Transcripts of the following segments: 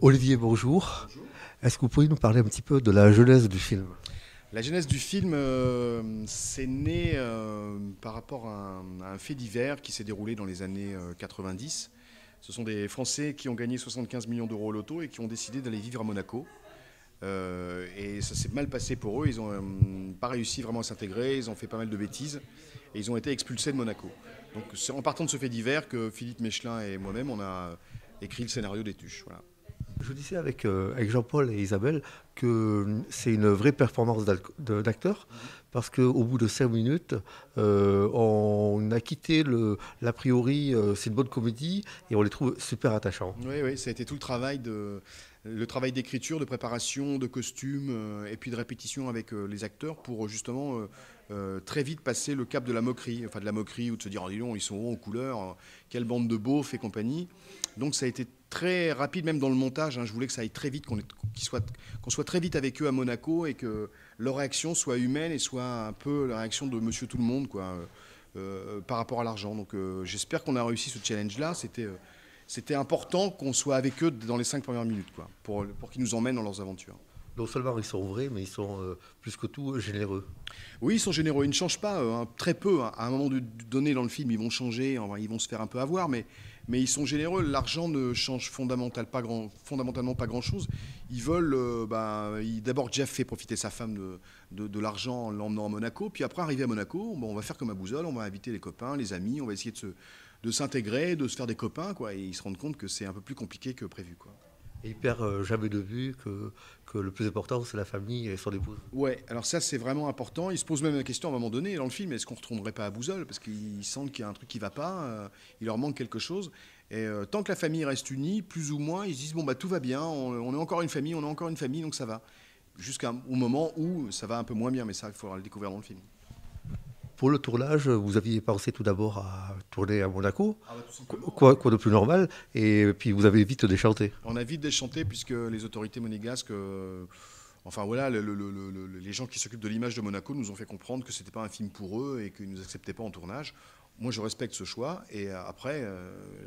Olivier, bonjour. Bonjour. Est-ce que vous pourriez nous parler un petit peu de la genèse du film? La genèse du film, c'est né par rapport à un fait divers qui s'est déroulé dans les années 90. Ce sont des Français qui ont gagné 75 millions d'euros au loto et qui ont décidé d'aller vivre à Monaco. Et ça s'est mal passé pour eux. Ils n'ont pas réussi vraiment à s'intégrer. Ils ont fait pas mal de bêtises et ils ont été expulsés de Monaco. Donc c'est en partant de ce fait divers que Philippe Mechelin et moi-même on a écrit le scénario des Tuches. Voilà. Je disais avec Jean-Paul et Isabelle que c'est une vraie performance d'acteur parce qu'au bout de 5 minutes, on a quitté l'a priori, c'est une bonne comédie et on les trouve super attachants. Oui, oui, ça a été tout le travail d'écriture, de préparation, de costume et puis de répétition avec les acteurs pour justement très vite passer le cap de la moquerie, enfin de la moquerie ou de se dire, oh, dis donc, ils sont hauts en couleur, quelle bande de beaufs et compagnie. Donc ça a été très rapide, même dans le montage. Hein, je voulais que ça aille très vite, qu'on soit très vite avec eux à Monaco et que leur réaction soit humaine et soit un peu la réaction de Monsieur Tout le Monde, quoi, par rapport à l'argent. Donc j'espère qu'on a réussi ce challenge-là. C'était important qu'on soit avec eux dans les 5 premières minutes, quoi, pour qu'ils nous emmènent dans leurs aventures. Non seulement ils sont vrais, mais ils sont plus que tout généreux. Oui, ils sont généreux, ils ne changent pas, hein, très peu. Hein. À un moment donné dans le film, ils vont changer, ils vont se faire un peu avoir, mais ils sont généreux. L'argent ne change fondamentalement pas grand-chose. Ils veulent, d'abord Jeff fait profiter sa femme de l'argent en l'emmenant à Monaco, puis après arrivé à Monaco, on va faire comme à Bouzol, on va inviter les copains, les amis, on va essayer de s'intégrer, de se faire des copains, quoi, et ils se rendent compte que c'est un peu plus compliqué que prévu, quoi. Et ils perdent jamais de vue que le plus important, c'est la famille et son épouse. Ouais, alors ça c'est vraiment important. Ils se posent même la question à un moment donné dans le film, est-ce qu'on ne retournerait pas à Bouzol? Parce qu'ils sentent qu'il y a un truc qui ne va pas, il leur manque quelque chose. Et tant que la famille reste unie, plus ou moins, ils se disent, bon bah tout va bien, on est encore une famille, on est encore une famille, donc ça va. Jusqu'au moment où ça va un peu moins bien, mais ça il faudra le découvrir dans le film. Pour le tournage, vous aviez pensé tout d'abord à tourner à Monaco, Ah bah tout simplement. quoi de plus normal, et puis vous avez vite déchanté. On a vite déchanté puisque les autorités monégasques, enfin voilà, les gens qui s'occupent de l'image de Monaco nous ont fait comprendre que c'était pas un film pour eux et qu'ils ne nous acceptaient pas en tournage. Moi, je respecte ce choix et après,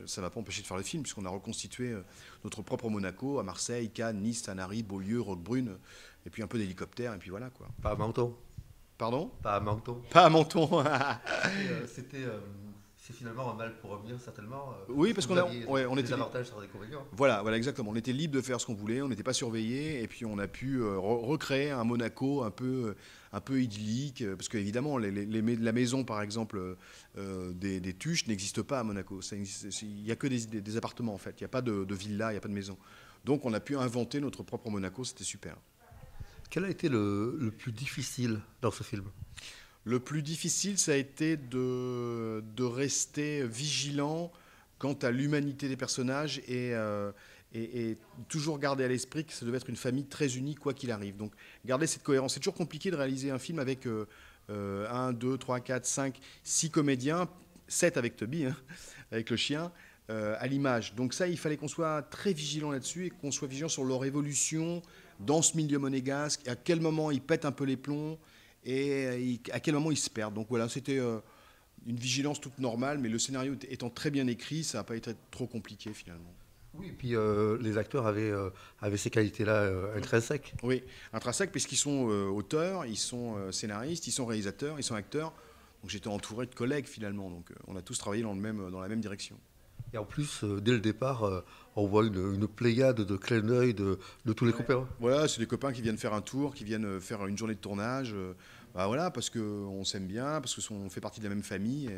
ça ne m'a pas empêché de faire le film puisqu'on a reconstitué notre propre Monaco à Marseille, Cannes, Nice, Sanary, Beaulieu, Roquebrune et puis un peu d'hélicoptère et puis voilà quoi. Pas à Menton. Pardon? Pas à Menton. Pas à Menton. C'est finalement un mal pour revenir, certainement. Oui, parce qu'on Vous aviez on des était avantages sans inconvénients. voilà, voilà, exactement. On était libre de faire ce qu'on voulait, on n'était pas surveillé, et puis on a pu recréer un Monaco un peu idyllique, parce qu'évidemment, la maison, par exemple, des Tuches n'existe pas à Monaco. Il n'y a que des appartements, en fait. Il n'y a pas de villa, il n'y a pas de maison. Donc on a pu inventer notre propre Monaco, c'était super. Quel a été le plus difficile dans ce film? Le plus difficile, ça a été de rester vigilant quant à l'humanité des personnages et toujours garder à l'esprit que ça devait être une famille très unie, quoi qu'il arrive. Donc, garder cette cohérence. C'est toujours compliqué de réaliser un film avec 1, 2, 3, 4, 5, 6 comédiens, 7 avec Toby, hein, avec le chien, à l'image. Donc ça, il fallait qu'on soit très vigilant là-dessus et qu'on soit vigilant sur leur évolution dans ce milieu monégasque, à quel moment ils pètent un peu les plombs et à quel moment ils se perdent. Donc voilà, c'était une vigilance toute normale, mais le scénario étant très bien écrit, ça n'a pas été trop compliqué finalement. Oui, et puis les acteurs avaient ces qualités-là intrinsèques. Oui, intrinsèque, puisqu'ils sont auteurs, ils sont scénaristes, ils sont réalisateurs, ils sont acteurs. Donc j'étais entouré de collègues finalement, donc on a tous travaillé dans la même direction. Et en plus, dès le départ, on voit une pléiade de clins d'œil de tous les Ouais. copains. Voilà, c'est des copains qui viennent faire un tour, qui viennent faire une journée de tournage. Bah voilà, parce qu'on s'aime bien, parce qu'on fait partie de la même famille.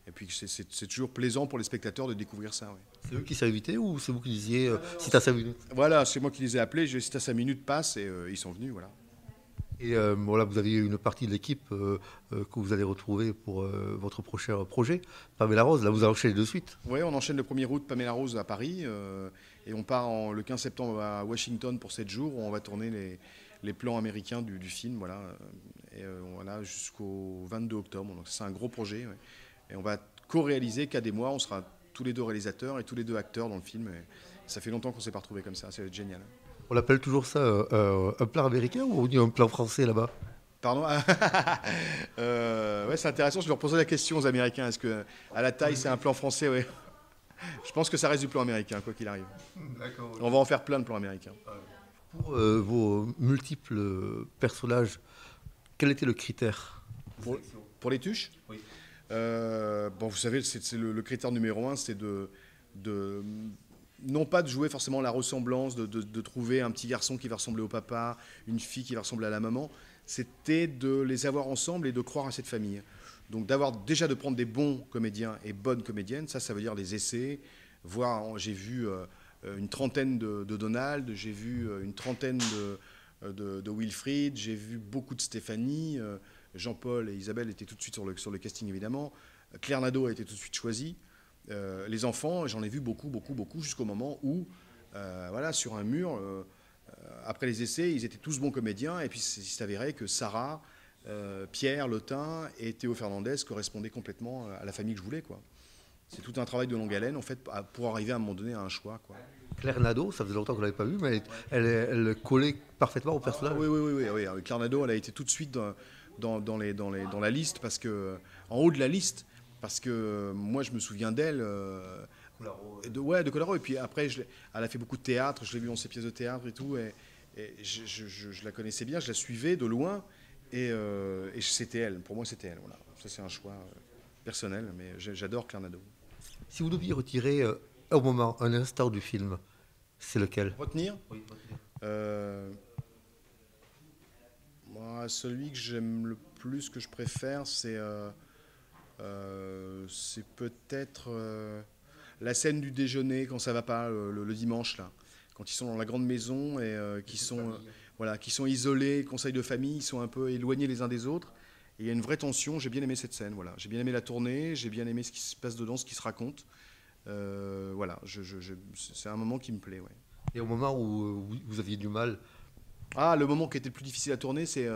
Et puis c'est toujours plaisant pour les spectateurs de découvrir ça. Ouais. C'est eux qui s'est invité ou c'est vous qui disiez si t'as 5 minutes? Voilà, c'est moi qui les ai appelés. J'ai dit, si à 5 minutes passe et ils sont venus. Voilà. Et voilà, vous aviez une partie de l'équipe que vous allez retrouver pour votre prochain projet. Pamela Rose, là vous enchaînez de suite. Oui, on enchaîne le 1er août, Pamela Rose à Paris. Et on part le 15 septembre à Washington pour 7 jours où on va tourner les plans américains du film. Voilà, et voilà, jusqu'au 22 octobre. Donc c'est un gros projet. Ouais. Et on va co-réaliser qu'à des mois. On sera tous les deux réalisateurs et tous les deux acteurs dans le film. Et ça fait longtemps qu'on ne s'est pas retrouvés comme ça. C'est génial. On appelle toujours ça un plan américain ou on dit un plan français là-bas? Pardon. Ouais, c'est intéressant. Je leur posais la question aux Américains. Est-ce que à la taille, c'est un plan français? Ouais. Je pense que ça reste du plan américain, quoi qu'il arrive. D'accord. On va en faire plein de plans américains. Pour vos multiples personnages, quel était le critère de Pour, sélection? pour les tuches, Oui. bon, vous savez, c'est le critère numéro un, c'est de non pas de jouer forcément la ressemblance, de trouver un petit garçon qui va ressembler au papa, une fille qui va ressembler à la maman. C'était de les avoir ensemble et de croire à cette famille. Donc déjà de prendre des bons comédiens et bonnes comédiennes, ça veut dire les essais. J'ai vu une trentaine de Donald, j'ai vu une trentaine de Wilfried, j'ai vu beaucoup de Stéphanie. Jean-Paul et Isabelle étaient tout de suite sur le casting évidemment. Claire Nadeau a été tout de suite choisie. Les enfants, j'en ai vu beaucoup, jusqu'au moment où, voilà, sur un mur, après les essais, ils étaient tous bons comédiens, et puis il s'est avéré que Sarah, Pierre Lotin et Théo Fernandez correspondaient complètement à la famille que je voulais, quoi. C'est tout un travail de longue haleine, en fait, pour arriver à un moment donné à un choix, quoi. Claire Nadeau, ça faisait longtemps qu'on ne l'avait pas vue, mais elle collait parfaitement au personnage. Oui. Claire Nadeau, elle a été tout de suite dans la liste, parce que, en haut de la liste, parce que moi je me souviens d'elle, de Colaro, et puis après elle a fait beaucoup de théâtre, je l'ai vu dans ses pièces de théâtre et tout, et je la connaissais bien, je la suivais de loin, et c'était elle, pour moi c'était elle, voilà. Ça c'est un choix personnel, mais j'adore Claire Nadeau. Si vous deviez retirer un moment, un instant du film, c'est lequel? Retenir? Oui, Moi, celui que j'aime le plus, que je préfère, c'est peut-être la scène du déjeuner quand ça va pas le dimanche là, quand ils sont dans la grande maison et qui sont isolés, conseil de famille, ils sont un peu éloignés les uns des autres. Et il y a une vraie tension. J'ai bien aimé cette scène. Voilà, j'ai bien aimé la tournée, j'ai bien aimé ce qui se passe dedans, ce qui se raconte. Voilà, c'est un moment qui me plaît. Ouais. Et au moment où vous aviez du mal, Ah, le moment qui était le plus difficile à tourner, c'est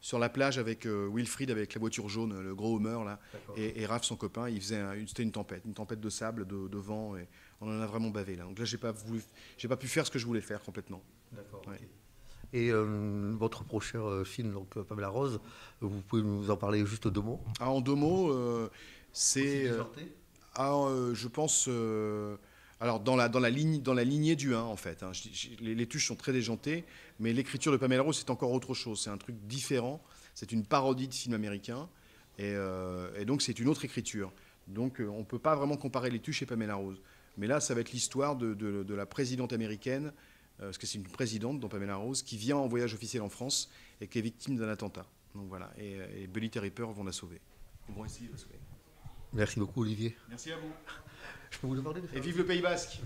sur la plage avec Wilfried, avec la voiture jaune, le gros Homer, là, et Raph, son copain. C'était une tempête de sable, de vent, et on en a vraiment bavé, là. Donc là, j'ai pas pu faire ce que je voulais faire complètement. d'accord. Ouais. Ok. Et votre prochain film, donc Pamela Rose, vous pouvez nous en parler juste deux mots? Ah, en deux mots, c'est... Déjanté je pense... alors, dans la lignée du 1, en fait. Hein. Les tuches sont très déjantées, mais l'écriture de Pamela Rose, c'est encore autre chose. C'est un truc différent. C'est une parodie de film américain. Et donc, c'est une autre écriture. Donc, on ne peut pas vraiment comparer les tuches et Pamela Rose. Mais là, ça va être l'histoire de la présidente américaine, parce que c'est une présidente, dans Pamela Rose, qui vient en voyage officiel en France et qui est victime d'un attentat. Donc voilà. Et Belly Ripper vont la sauver. Ils vont essayer de la sauver. Merci beaucoup, Olivier. Merci à vous. Je peux vous demander de faire Et vive le Pays Basque.